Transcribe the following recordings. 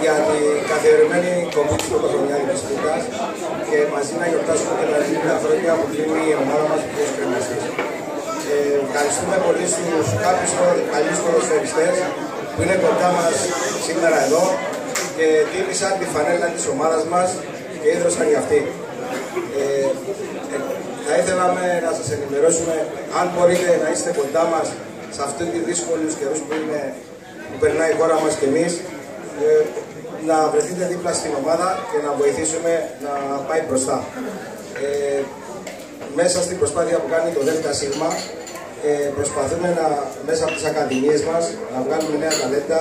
για την καθιερωμένη κομμάτι του πρωτοχρονιάτικου της Τούτας και μαζί να γιορτάσουμε και τα 50 χρόνια που κλείνει η ομάδα μας που έχει κρεμαστεί. Ευχαριστούμε πολύ στους κάποιους παλιούς ποδοσφαιριστές που είναι κοντά μας σήμερα εδώ και τίμησαν τη φανέλα της ομάδας μας και ίδρωσαν για αυτή. Θα ήθελαμε να σας ενημερώσουμε, αν μπορείτε να είστε κοντά μας σε αυτούς τους δύσκολους καιρούς που περνάει η χώρα μας και εμείς, να βρεθείτε δίπλα στην ομάδα και να βοηθήσουμε να πάει μπροστά. Μέσα στην προσπάθεια που κάνει το ΔΣ, προσπαθούμε μέσα από τις ακαδημίες μας να βγάλουμε νέα ταλέντα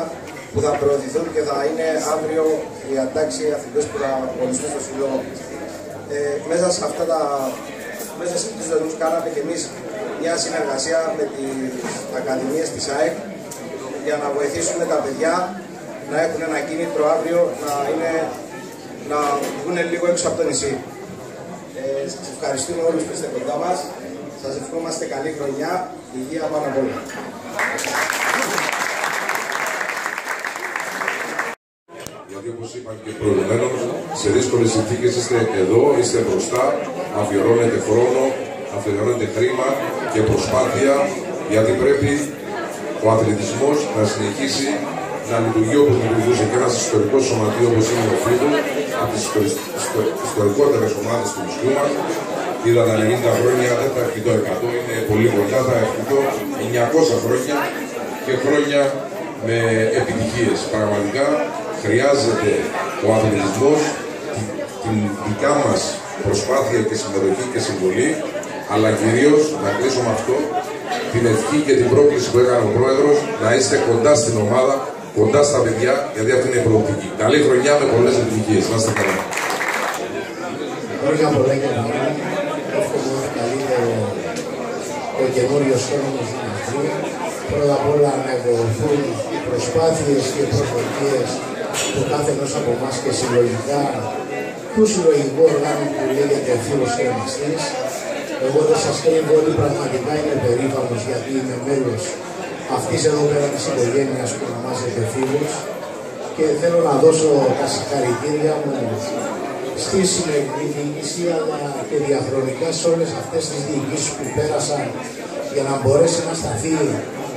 που θα προωθηθούν και θα είναι αύριο οι αντάξιοι αθλητές που θα αγωνιστούν στο σύλλογο. Μέσα σε αυτούς τους δεσμούς κάναμε και εμείς μια συνεργασία με τις ακαδημίες της ΑΕΚ για να βοηθήσουμε τα παιδιά να έχουν ένα κίνητρο αύριο να βγουν λίγο έξω από το νησί. Σας ευχαριστούμε όλους που είστε κοντά μας. Σας ευχόμαστε καλή χρονιά, υγεία πάνω απ' όλα. Γιατί όπως είπα και προηγουμένως, σε δύσκολες συνθήκες είστε εδώ, είστε μπροστά, αφιερώνετε χρόνο, αφιερώνετε χρήμα και προσπάθεια, γιατί πρέπει ο αθλητισμός να συνεχίσει να λειτουργεί όπως λειτουργούσε και ένας ιστορικός σωματείο όπως είναι ο Φίδου, από τις ιστορικότερες ομάδες του νησιού μας. Είδα τα 90 χρόνια, δεν θα έρθει το 100, είναι πολύ κοντά, θα έρθει το 900 χρόνια και χρόνια με επιτυχίες. Πραγματικά χρειάζεται ο αθλητισμός την δικά μας προσπάθεια και συμμετοχή και συμβολή, αλλά κυρίως να κλείσω με αυτό την ευχή και την πρόκληση που έκανε ο Πρόεδρος, να είστε κοντά στην ομάδα, κοντά στα παιδιά, γιατί αυτή είναι η προοπτική. Καλή χρονιά με πολλές επιτυχίες. Να είστε καλά. Χρόνια πολλά και να εύχομαι ό,τι καλύτερο ο καινούριος χρόνος στην Αυστρία. Πρώτα απ' όλα να ευοδοθούν οι προσπάθειες και οι προσδοκίες του κάθε ενός από εμάς και συλλογικά του συλλογικού οργάνου που λέγεται Φίλος Κρεμαστής. Εγώ δεν σας κρύβω ότι πραγματικά είμαι περήφανος γιατί είμαι μέλος αυτής εδώ πέρα της οικογένειας που ονομάζεται Φίλος και θέλω να δώσω τα συγχαρητήρια μου στη σημερινή διοίκηση αλλά και διαχρονικά σε όλες αυτές τις διοικήσεις που πέρασαν για να μπορέσει να σταθεί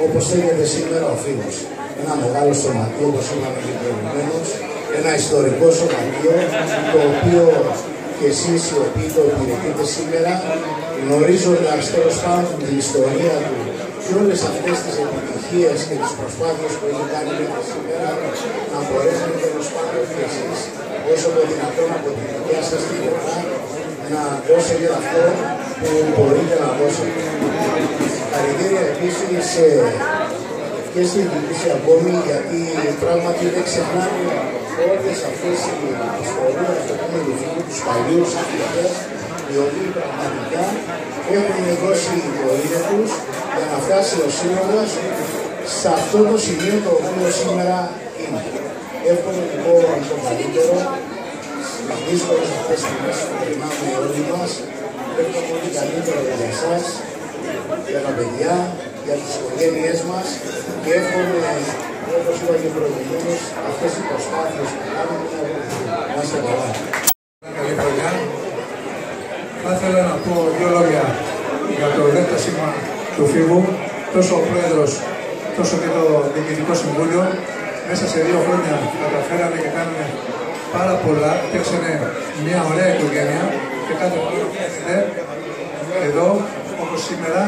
όπως λέγεται σήμερα ο Φίλος. Ένα μεγάλο σωματείο όπως είπαμε και προηγουμένως, ένα ιστορικό σωματείο το οποίο και εσείς οι οποίοι το υπηρετείτε σήμερα γνωρίζοντας τέλος πάντων την ιστορία του και όλες αυτές τις επιτυχίες και τις προσπάθειες που έχει κάνει μέχρι σήμερα να μπορέσετε τέλος πάντων και εσείς όσο το δυνατόν από την δικιά σας την πλευρά να δώσετε αυτό που μπορείτε να δώσετε. Χαρητήρια επίσης και στην διοίκηση ακόμη γιατί πράγματι δεν ξεχνάμε όλες αυτές οι ιστορίες που έχουμε λυθεί τους παλιούς αθλητές οι οποίοι πραγματικά έχουν δώσει το είναι τους για να φτάσει ο σύλλογος σε αυτό το σημείο το οποίο σήμερα είναι. Εύχομαι λοιπόν το καλύτερο στις δύσκολες αυτές τις στιγμές που περνάμε όλοι μας. Εύχομαι το καλύτερο για εσάς, για τα παιδιά, για τις οικογένειές μας και εύχομαι, όπως είπα και προηγουμένως, αυτές οι προσπάθειες που κάνουμε να είστε καλά. Καλή χρονιά. Θα ήθελα να πω δύο λόγια για το ΔΣ του Φίβου, τόσο ο Πρόεδρος, τόσο και το Διοικητικό Συμβούλιο. Μέσα σε 2 χρόνια καταφέραμε και κάναμε πάρα πολλά, παίξανε μια ωραία οικογένεια και κάθε χρόνο έρχεται εδώ, όπως σήμερα,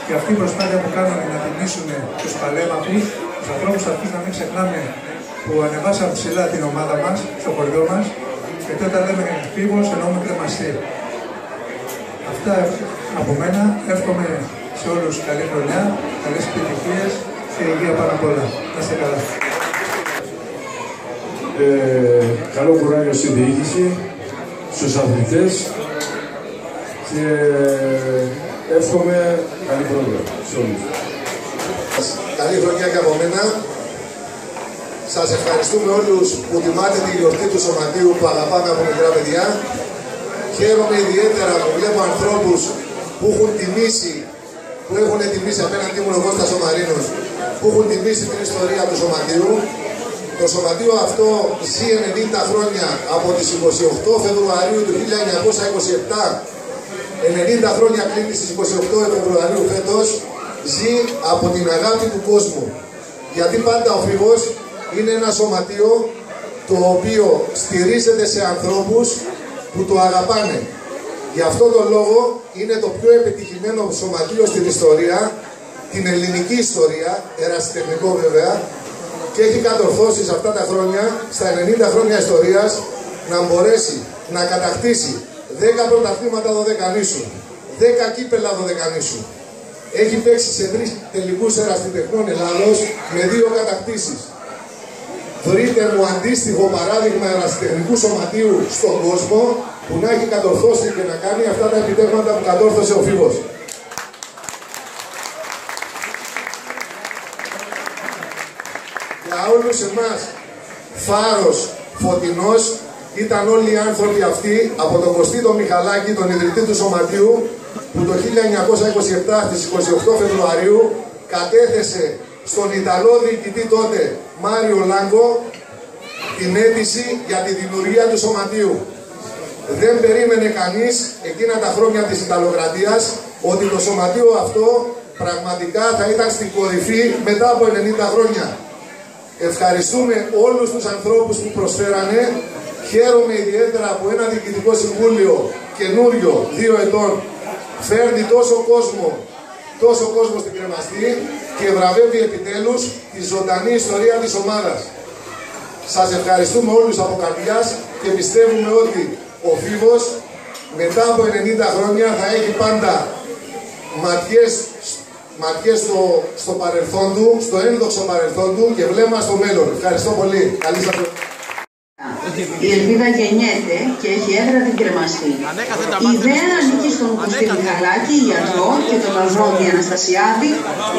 και αυτή η προσπάθεια που κάναμε να τιμήσουμε τους παλέμαχους, τους ανθρώπους αυτούς να μην ξεχνάμε που ανεβάσαν ψηλά την ομάδα μας, στο χωριό μας, γιατί όταν λέμε Φίβος εννοούμε κρεμαστή. Αυτά από μένα, εύχομαι σε όλους καλή χρονιά, καλές επιτυχίες και υγεία πάνω απ' όλα. Να είστε καλά. Καλό κουράγιο στη διοίκηση, στους αθλητές και εύχομαι καλή χρονιά σε όλους. Καλή χρονιά και από μένα. Σας ευχαριστούμε όλους που τιμάτε τη γιορτή του σωματείου που αγαπάμε από μικρά παιδιά. Χαίρομαι ιδιαίτερα που βλέπω ανθρώπους που έχουν τιμήσει που έχουν τιμήσει απέναντί μου εγώ στα Σωμαρίνος, που έχουν τιμήσει την ιστορία του Σωματείου. Το Σωματείο αυτό ζει 90 χρόνια από τις 28 Φεβρουαρίου του 1927. 90 χρόνια κλείνει στις 28 Φεβρουαρίου φέτος. Ζει από την αγάπη του κόσμου. Γιατί πάντα ο Φίβος είναι ένα σωματείο το οποίο στηρίζεται σε ανθρώπους που το αγαπάνε. Γι' αυτό τον λόγο είναι το πιο επιτυχημένο σωματείο στην ιστορία, την ελληνική ιστορία, ερασιτεχνικό βέβαια, και έχει κατορθώσει σε αυτά τα χρόνια, στα 90 χρόνια ιστορίας, να μπορέσει να κατακτήσει 10 πρωταθλήματα δωδεκανήσου, 10 κύπελα δωδεκανήσου. Έχει παίξει σε 3 τελικούς ερασιτεχνών Ελλάδος με 2 κατακτήσεις. Βρείτε μου αντίστοιχο παράδειγμα ερασιτεχνικού σωματείου στον κόσμο που να έχει κατορθώσει και να κάνει αυτά τα επιτεύγματα που κατόρθωσε ο Φίβος. Για όλους εμάς φάρος φωτεινός ήταν όλοι οι άνθρωποι αυτοί από τον Κωστή τον Μιχαλάκη, τον ιδρυτή του σωματείου, που το 1927 στις 28 Φεβρουαρίου κατέθεσε στον Ιταλό διοικητή τότε Μάριο Λάγκο την αίτηση για τη δημιουργία του σωματείου. Δεν περίμενε κανείς εκείνα τα χρόνια της Ιταλοκρατίας ότι το σωματείο αυτό πραγματικά θα ήταν στην κορυφή μετά από 90 χρόνια. Ευχαριστούμε όλους τους ανθρώπους που προσφέρανε. Χαίρομαι ιδιαίτερα που ένα διοικητικό συμβούλιο καινούριο 2 ετών φέρνει τόσο κόσμο στην Κρεμαστή και βραβεύει επιτέλους τη ζωντανή ιστορία της ομάδας. Σας ευχαριστούμε όλους από καρδιάς και πιστεύουμε ότι ο Φίβος μετά από 90 χρόνια θα έχει πάντα ματιές στο παρελθόν του, στο ένδοξο παρελθόν του και βλέμμα στο μέλλον. Ευχαριστώ πολύ. Καλή σας. Η ελπίδα γεννιέται και έχει έδρα την Κρεμαστή. Η ιδέα ανήκει στον Κωστή Μιχαλάκη, ιατρό, και τον Αβρόντη Αναστασιάδη,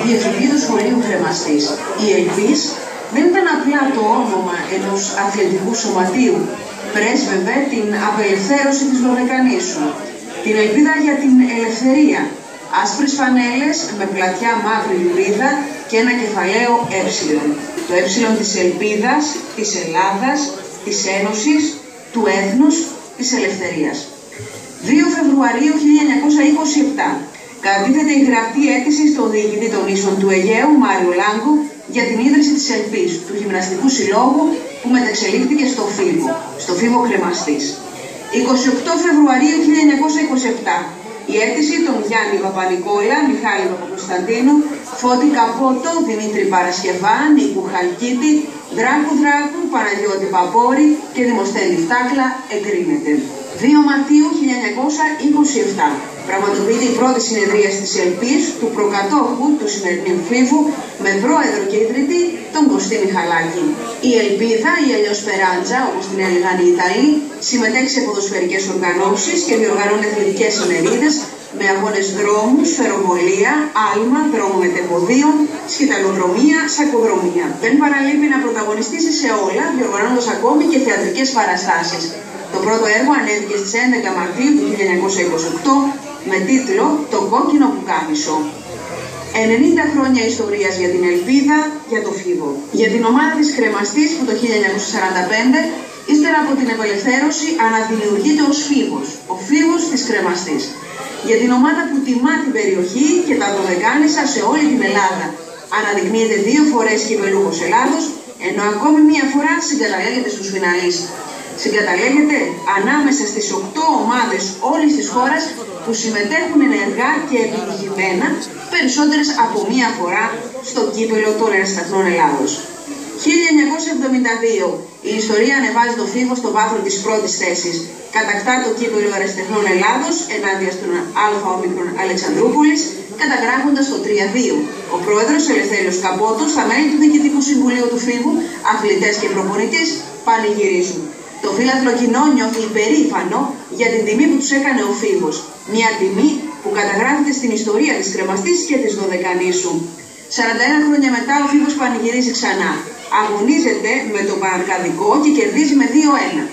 διευθυντή του Σχολείου Κρεμαστής. Η Ελπής δεν ήταν απλά το όνομα ενός αθλητικού σωματείου. Πρέσβευε την απελευθέρωση της Δωδεκανήσου. Την ελπίδα για την ελευθερία. Άσπρες φανέλες με πλατιά μαύρη λουρίδα και ένα κεφαλαίο ε. Το ε της ελπίδας, της Ελλάδας, της Ένωσης, του έθνους, της ελευθερίας. 2 Φεβρουαρίου 1927 κατατίθεται η γραπτή αίτηση στον διοικητή των Ίσων του Αιγαίου, Μάριο Λάγκο, για την ίδρυση της Ελπής, του γυμναστικού συλλόγου που μεταξελίχθηκε στο Φίβο Κρεμαστής. 28 Φεβρουαρίου 1927 η αίτηση των Γιάννη Παπανικόλα, Μιχάλη Παπακοσταντίνου, Φώτη Καπότο, Δημήτρη Παρασκευά, Νίκου Χαλκίτη, Δράκου Δράκου, Παναγιώτη Παπόρη και Δημοσθένη Φτάκλα εγκρίνεται. 2 Μαρτίου 1927 πραγματοποιείται η πρώτη συνεδρία της Ελπής του προκατόχου του σημερινού Φίβου με πρόεδρο και ιδρυτή τον Κωστή Μιχαλάκη. Η Ελπίδα, ή αλλιώς Σπεράντζα, όπως την έλεγαν οι Ιταλοί, συμμετέχει σε ποδοσφαιρικές οργανώσεις και διοργανώνει αθλητικές ημερίδες με αγώνες δρόμου, σφαιροβολία, άλμα, δρόμο μετεποδίων, σκηταλοδρομία, σακοδρομία. Δεν παραλείπει να πρωταγωνιστήσει σε όλα, διοργανώνοντας ακόμη και θεατρικές παραστάσεις. Το πρώτο έργο ανέβηκε στις 11 Μαρτίου του 1928 με τίτλο «Το κόκκινο πουκάμισο». 90 χρόνια ιστορίας για την ελπίδα, για το Φίβο. Για την ομάδα της Κρεμαστής που το 1945, ύστερα από την απελευθέρωση, αναδημιουργείται ως Φίβος, ο Φίβος της Κρεμαστής. Για την ομάδα που τιμά την περιοχή και τα Δωδεκάνησα σε όλη την Ελλάδα. Αναδεικνύεται 2 φορές κυπελούχος Ελλάδος, ενώ ακόμη μία φορά συγκαταλέγεται στους φιναλείς. Συγκαταλέγεται ανάμεσα στις 8 ομάδες όλης της χώρας που συμμετέχουν ενεργά και επιτυχημένα περισσότερες από μία φορά στο κύπελο των Ερασιτεχνών Ελλάδος. 1972 η ιστορία ανεβάζει το Φίβο στο βάθρο της πρώτης θέσης. Κατακτά το κύπελο Ερασιτεχνών Ελλάδος ενάντια στον ΑΟ Αλεξανδρούπολης, καταγράφοντας το 3-2. Ο πρόεδρος Ελευθέριος Καπότος, στα μέλη του Διοικητικού Συμβουλίου του Φίβου, αθλητές και προπονητής πανηγυρίζουν. Το φύλαθλο κοινό νιώθει υπερήφανο για την τιμή που τους έκανε ο Φίβος. Μια τιμή που καταγράφεται στην ιστορία της Κρεμαστής και της Δωδεκανήσου. 41 χρόνια μετά ο Φίβος πανηγυρίζει ξανά. Αγωνίζεται με το Παναρκαδικό και κερδίζει με 2-1.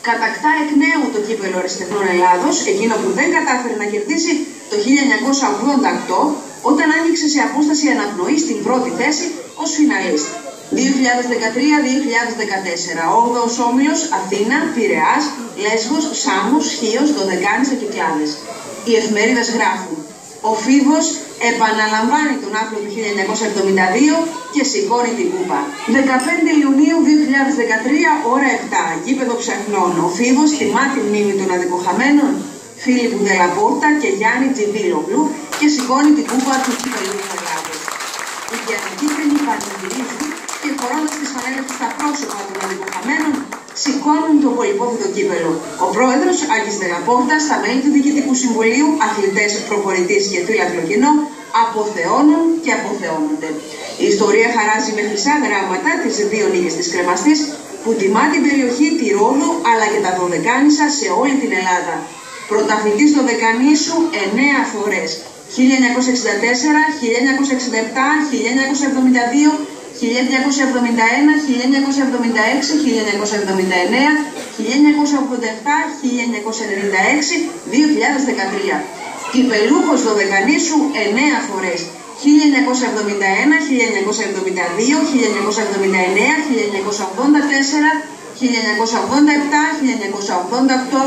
Κατακτά εκ νέου το κύπελο Ερασιτεχνών Ελλάδος, εκείνο που δεν κατάφερε να κερδίσει το 1988, όταν άνοιξε σε απόσταση αναπνοή στην πρώτη θέση ως φιναλίστ. 2013-2014, 8ος όμιλος Αθήνα, Πειραιάς, Λέσβος, Σάμος, Χίος, Δωδεκάνησα και Κυκλάδες. Οι εφημερίδες γράφουν: ο Φίβος επαναλαμβάνει τον άθλο του 1972 και σηκώνει την κούπα. 15 Ιουνίου 2013, ώρα 7, γήπεδο Ψαχνών. Ο Φίβος τιμά τη μνήμη των αδικοχαμένων Φίλιππου Δελαπόρτα και Γιάννη Τζιντίλογλου και σηκώνει την κούπα του κυπελού της Ελλάδος. Οι διακύβερνοι πανηγυρίζουν και φορώντας τις φανέλες στα πρόσωπα των αδικοχαμένων σηκώνουν το πολυπόθητο κύπελο. Ο πρόεδρος Άκης Δελαπόρτα, στα μέλη του Διοικητικού Συμβουλίου, αθλητές, προπονητής και φίλαθλο κοινό αποθεώνουν και αποθεώνονται. Η ιστορία χαράζει με χρυσά γράμματα τις 2 νίκες της Κρεμαστής που τιμά την περιοχή, τη Ρόδο αλλά και τα Δωδεκάνησα σε όλη την Ελλάδα. Πρωταθλητής Δωδεκανήσου 9 φορές. 1964, 1967, 1972, 1971, 1976, 1979, 1987, 1996, 2013. Κυπελούχος Δωδεκανήσου 9 φορές. 1971, 1972, 1979, 1984, 1987, 1988,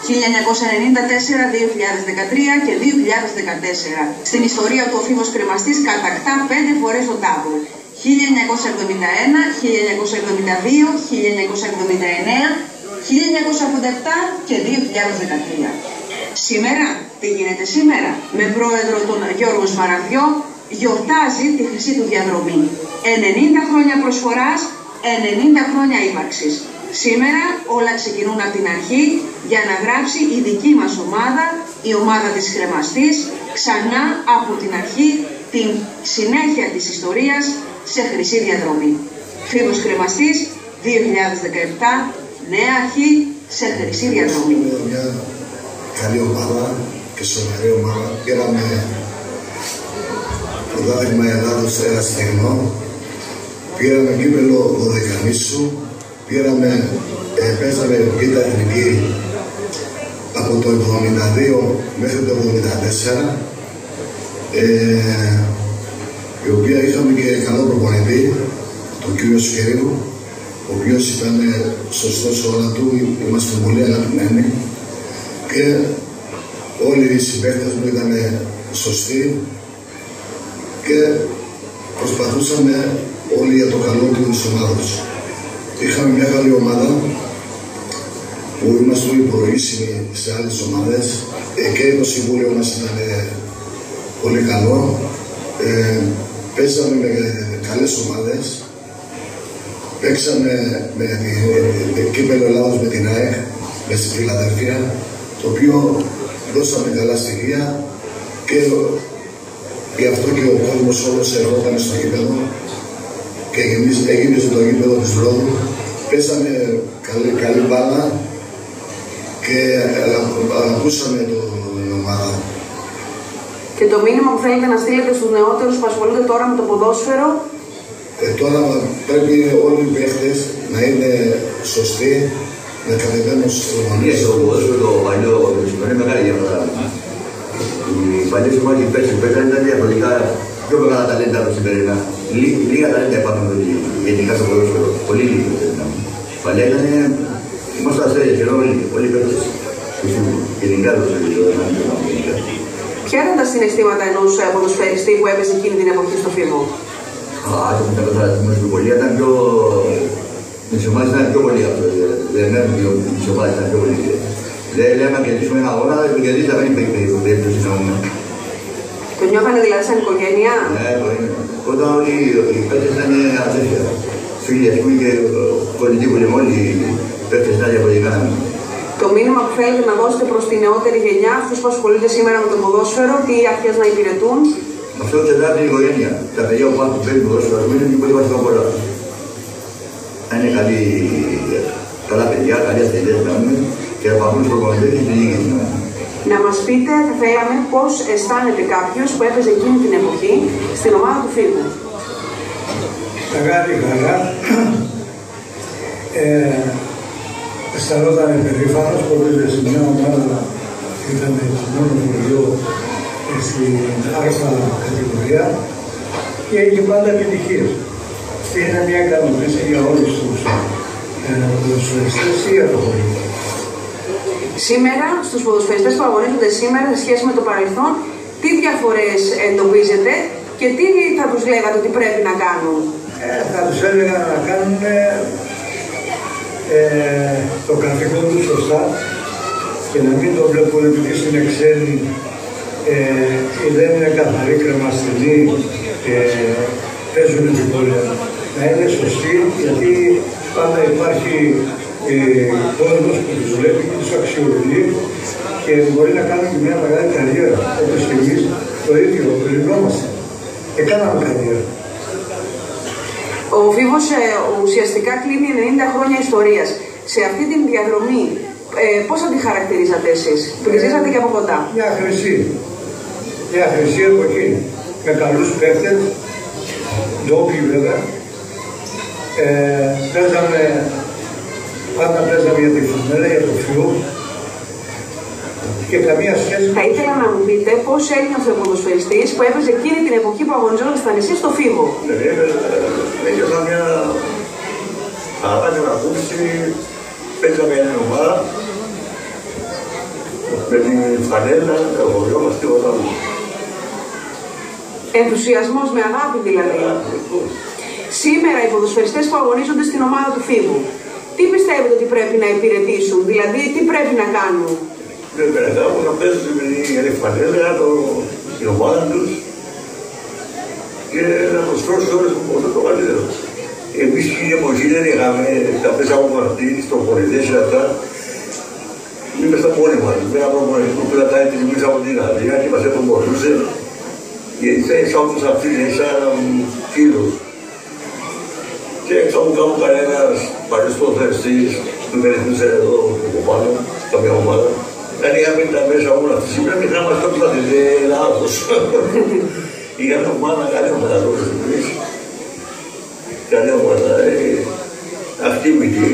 1994, 2013 και 2014. Στην ιστορία του ο Φίβος Κρεμαστής κατακτά 5 φορές τον τάμπορ. 1971, 1972, 1979, 1987 και 2013. Σήμερα, τι γίνεται σήμερα? Με πρόεδρο τον Γιώργο Σμαραγδιό, γιορτάζει τη χρυσή του διαδρομή. 90 χρόνια προσφοράς, 90 χρόνια ύπαρξης. Σήμερα όλα ξεκινούν από την αρχή για να γράψει η δική μας ομάδα, η ομάδα της Κρεμαστής, ξανά από την αρχή την συνέχεια της ιστορίας σε χρυσή διαδρομή. Φίβος Κρεμαστής 2017, νέα αρχή σε χρυσή διαδρομή. Μια καλή ομάδα και σοβαρή ομάδα. Πήραμε πρωτάθλημα Ελλάδος ένα στεγνό. Πήραμε κύπελο Δωδεκανήσου. Παίζαμε β' εθνική από το 1972 μέχρι το 1974, η οποία είχαμε και καλό προπονητή, τον κύριο Σκερίνου, ο οποίος ήταν σωστός σε όλα του, είμαστε πολύ αγαπημένοι και όλοι οι συμπαίκτες μου ήταν σωστοί και προσπαθούσαμε όλοι για το καλό της ομάδας. Είχαμε μια καλή ομάδα που είμαστε όλοι προηγήσιμοι σε άλλες ομάδες και το συμβούλιο μας ήταν πολύ καλό. Παίζαμε με καλές ομάδες. Παίξαμε με την κύπελο Ελλάδος με την ΑΕΚ μες στη Φιλαδέλφια, το οποίο δώσαμε καλά στοιχεία και γι' αυτό και ο κόσμος όλος ερχόταν στο γήπεδο και έγινε το γήπεδο της Ρόδου. Πέσαμε καλή μπάλα και ακούσαμε την ομάδα. Και το μήνυμα που θέλετε να στείλετε στους νεότερους που ασχολούνται τώρα με το ποδόσφαιρο? Τώρα πρέπει όλοι οι παίχτες να είναι σωστοί, να κατεβαίνουν στις προπονήσεις. Στο ποδόσφαιρο το παλιό είναι μεγάλη διαφορά. Οι παλιές ομάδες οι παίκτες που παίζανε ήταν διαφορετικά, πιο μεγάλα ταλέντα από σημερινά. Λίγα ταλέντα υπάρχουν γενικά στο ποδόσφαιρο. Πολύ λίγα. Παλιά ήταν, ήμασταν αστέρες και όλοι οι παίκτες. Γενικά το ποδόσφαιρο. Ποια ήταν τα συναισθήματα ενός ποδοσφαιριστή που έπαιζε εκείνη την εποχή στο Φίβο? Το μετακαταστατισμό στην Πολία ήταν πιο... Οι ομάδες ήταν πιο πολύ αυτό. Δεν έρθουν οι ομάδες ήταν πιο πολύ. Δεν λέμε να κερδίσουμε ένα αγώνα, το κερδίσαμε, δεν υπάρχει περίπτωση να πούμε. Το νιώθανε δηλαδή σαν οικογένεια? Ναι, όταν όλοι οι παίκτες ήταν αδέρφια. Φίλοι, ας πούμε, και πολιτικοί που λέμε όλοι οι παίκτες ήταν διαφορετικά. Το μήνυμα που θέλετε να δώσετε προς τη νεότερη γενιά, αυτούς που ασχολούνται σήμερα με το ποδόσφαιρο, τι αρχές να υπηρετούν? Αυτό εξαρτάται την οικογένεια. Τα παιδιά που πάνε που παίρνουν ποδόσφαιρο είναι πολύ βασικό από όλα. Αν είναι καλά παιδιά, καλοί αθλητές και να παγούν στους προπονητές και στην υγεία. Να μας πείτε, θα θέλαμε, πώς αισθάνεται κάποιος που έπαιζε εκείνη την εποχή στην ομάδα του Φίβου? Μεγάλη χαρά. Αισθανόταν περήφανος, πολύ σε μια ομάδα ήταν το μόνο χωριό στην Α κατηγορία και έχει πάντα επιτυχίες. Αυτή είναι μια ικανοποίηση για όλους τους ποδοσφαιριστές ή για το χωριό. Σήμερα, στους ποδοσφαιριστές που αγωνίζονται σήμερα σε σχέση με το παρελθόν, τι διαφορές εντοπίζετε και τι θα τους λέγατε ότι πρέπει να κάνουν? Θα τους έλεγα να κάνουν το καθήκον τους σωστά και να μην το βλέπουν επειδή στην εξέλη δεν είναι καθαρή κρεμαστινή και παίζουν την πόλη. Να είναι σωστοί, γιατί πάντα υπάρχει κόσμος που τους βλέπει και τους αξιολογεί και μπορεί να κάνουν και μια μεγάλη καριέρα. Όπως και εμείς το ίδιο, λυνόμαστε και κάναμε καριέρα. Ο Φίβος ουσιαστικά κλείνει 90 χρόνια ιστορίας. Σε αυτή την διαδρομή, πώς θα τη χαρακτηρίζατε εσείς, που τη ζήσατε και από κοντά? Μια χρυσή εποχή, με καλούς παίκτες, ντόπιοι βέβαια. Πάντα παίζαμε για τη φανέλα, για το φιού και καμία σχέση. Θα ήθελα να μου πείτε πώς ένιωθε ο ποδοσφαιριστής που έπαιζε εκείνη την εποχή που αγωνιζόταν εσείς στο Φίβο? Ένιωθα μια χαρά και να ακούσει, παίζαμε μια ομάδα με την φανέλα, το χωριό μας και όλα. Ενθουσιασμός με αγάπη δηλαδή. Σήμερα οι ποδοσφαιριστές που αγωνίζονται στην ομάδα του Φίβου, τι πιστεύετε ότι πρέπει να υπηρετήσουν, δηλαδή τι πρέπει να κάνουν? Πρέπει να κάνουν να παίζουν με την φανέλα, την ομάδα τους και να προσφέρουν όλες που μπορούν το καλύτερο. Εμείς στην εποχή δεν είχαμε, τα παίζαμε μαρτύρι, στο χωριδές και αυτά. Ήμασταν μόνοι μας, με ένα προπονητή που κρατάει την εμείς από την Αδία και μας επομορούσε. Γιατί σαν τους αφήνες, σαν φίλους. Και έξω μου κάνουν κανένας παλιός ποδοσφαιριστής που μερικούσε εδώ από πάνω, καμία ομάδα. Αν είχαμε τα μέσα όλα αυτή, σήμερα μην θα μας το πλατηδέ λάθος. Είχαμε ομάδα, καλή ομάδα τώρα εμείς. Καλή ομάδα, ακτίμητη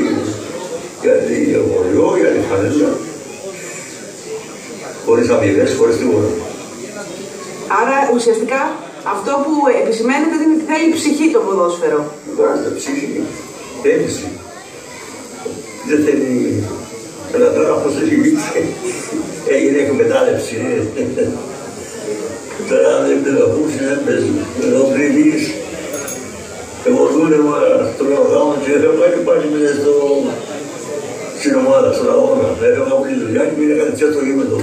για το χωριό, για τη φανέλα. Χωρίς αμοιβές, χωρίς τίποτα. Άρα ουσιαστικά αυτό που επισημαίνεται είναι ότι θέλει ψυχή το ποδόσφαιρο. Βάζετε ψυχή, θέληση. Δεν θέλει... Αλλά τώρα πώς έγινε εκμετάλλευση. Τώρα δεν παίζω, δεν παίζω. Εδώ πριν βγεις, εγώ δούλευα στον οργάνο και έφευγα και πάλι μέσα στην ομάδα, στον αγώνα. Έφευγα από τη δουλειά και πήγα κατευθείαν στο γήπεδο.